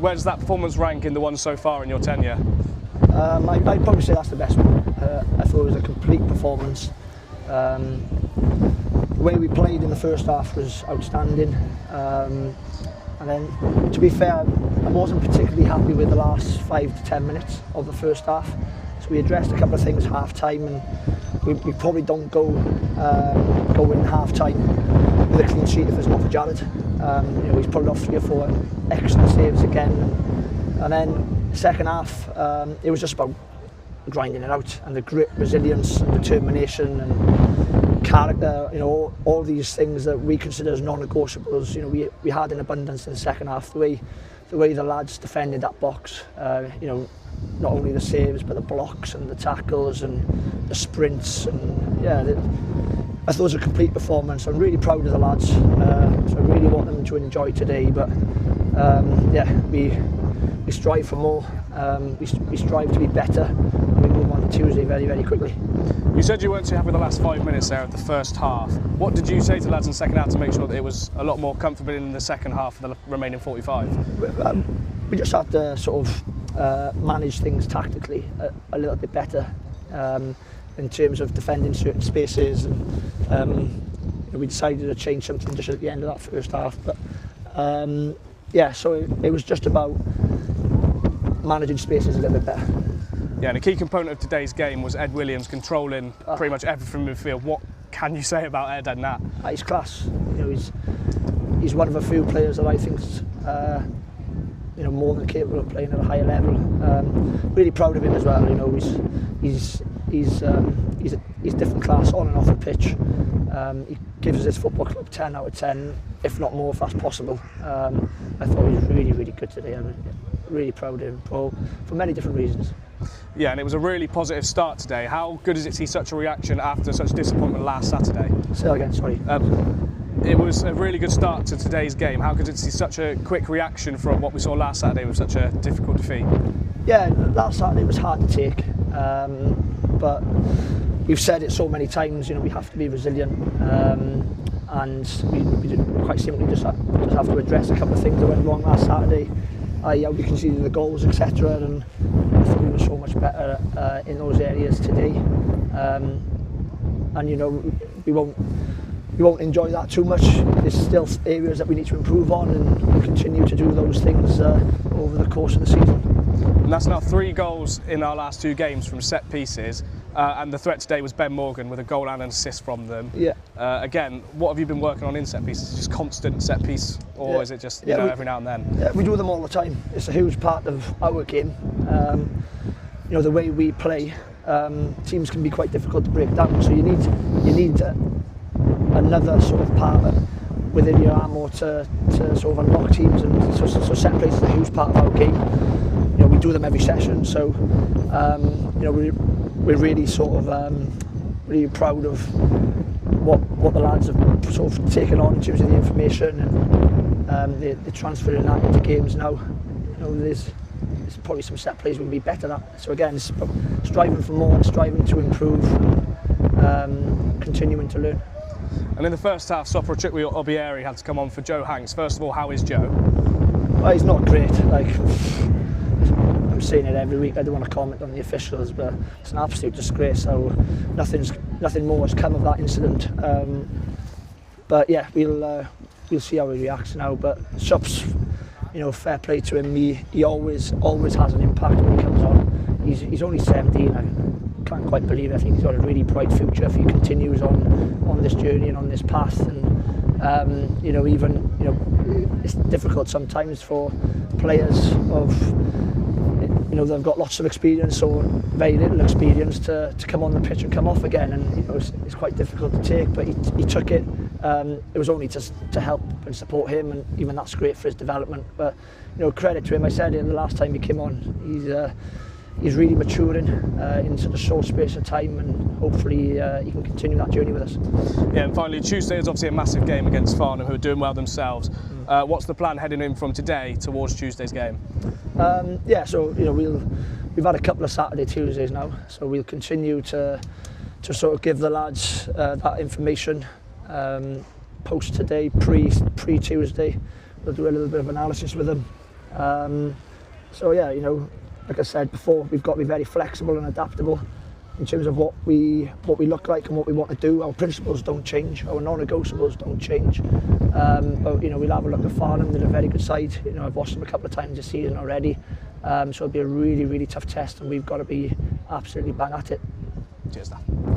Where does that performance rank in the ones so far in your tenure? I'd probably say that's the best one. I thought it was a complete performance. The way we played in the first half was outstanding. And then, to be fair, I wasn't particularly happy with the last 5 to 10 minutes of the first half. So we addressed a couple of things half time, and we probably don't go in half time with a clean sheet if it's not for Jared. He's pulled off 3 or 4 excellent saves again. And then second half, it was just about grinding it out, and the grit, resilience, and determination, and character. All these things that we consider as non-negotiables. We had in abundance in the second half. The way the lads defended that box. Not only the saves, but the blocks and the tackles and the sprints. And I thought it was a complete performance. I'm really proud of the lads. So I really want them to enjoy today. But we strive for more. We strive to be better, and we move on to Tuesday very, very quickly. You said you weren't too happy with the last 5 minutes there of the first half. What did you say to the lads in the second half to make sure that it was a lot more comfortable in the second half for the remaining 45? We just had to sort of manage things tactically a little bit better in terms of defending certain spaces, and we decided to change something just at the end of that first half. But so it was just about managing spaces a little bit better. Yeah, and a key component of today's game was Ed Williams controlling pretty much everything in midfield. What can you say about Ed and that? He's class. He's one of a few players that I think's more than capable of playing at a higher level. Really proud of him as well. He's different class on and off the pitch. He gives his football club 10 out of 10, if not more, if that's possible. I thought he was really, really good today. I'm really proud of him for many different reasons. Yeah, and it was a really positive start today. How good is it to see such a reaction after such disappointment last Saturday? Say that again, sorry. It was a really good start to today's game. How good is it to see such a quick reaction from what we saw last Saturday with such a difficult defeat? Yeah, last Saturday was hard to take, but we've said it so many times. We have to be resilient, and we quite simply just have to address a couple of things that went wrong last Saturday. We conceded the goals, etc., and I think we were so much better in those areas today. We won't enjoy that too much. There's still areas that we need to improve on, and we'll continue to do those things over the course of the season. And that's now 3 goals in our last 2 games from set pieces, and the threat today was Ben Morgan with a goal and an assist from them. Yeah. Again, what have you been working on in set pieces? Is it just constant set piece, or is it just every now and then? Yeah, we do them all the time. It's a huge part of our game. The way we play, teams can be quite difficult to break down. So you need another sort of part within your armour to sort of unlock teams, and so set plays is a huge part of our game. We do them every session, so we're really sort of really proud of what the lads have sort of taken on in terms of the information, and they're transferring that into games now. There's probably some set plays we'll be better at. So again, it's striving for more, striving to improve, continuing to learn. And in the first half, Sopra Obieri had to come on for Joe Hanks. First of all, how is Joe? Well, he's not great. I'm saying it every week. I don't want to comment on the officials, but it's an absolute disgrace. So nothing more has come of that incident. But yeah, we'll see how he reacts now. But Shop's, fair play to him. He always has an impact when he comes on. He's only 17. I can't quite believe it. I think he's got a really bright future if he continues on this journey and on this path. And it's difficult sometimes for players they've got lots of experience or very little experience to come on the pitch and come off again, and it's quite difficult to take, but he took it. It was only to help and support him, and even that's great for his development. But credit to him. I said it the last time he came on. He's really maturing in such a short space of time, and hopefully he can continue that journey with us. Yeah, and finally, Tuesday is obviously a massive game against Farnham, who are doing well themselves. What's the plan heading in from today towards Tuesday's game? So we've had a couple of Saturday, Tuesdays now, so we'll continue to sort of give the lads that information post today, pre Tuesday. We'll do a little bit of analysis with them. So yeah, you know, like I said before, we've got to be very flexible and adaptable in terms of what we look like and what we want to do. Our principles don't change, our non-negotiables don't change. But you know, we'll have a look at Farnham. They're a very good side. You know, I've watched them a couple of times this season already. So it'll be a really, really tough test, and we've got to be absolutely bang at it. Cheers, Daf.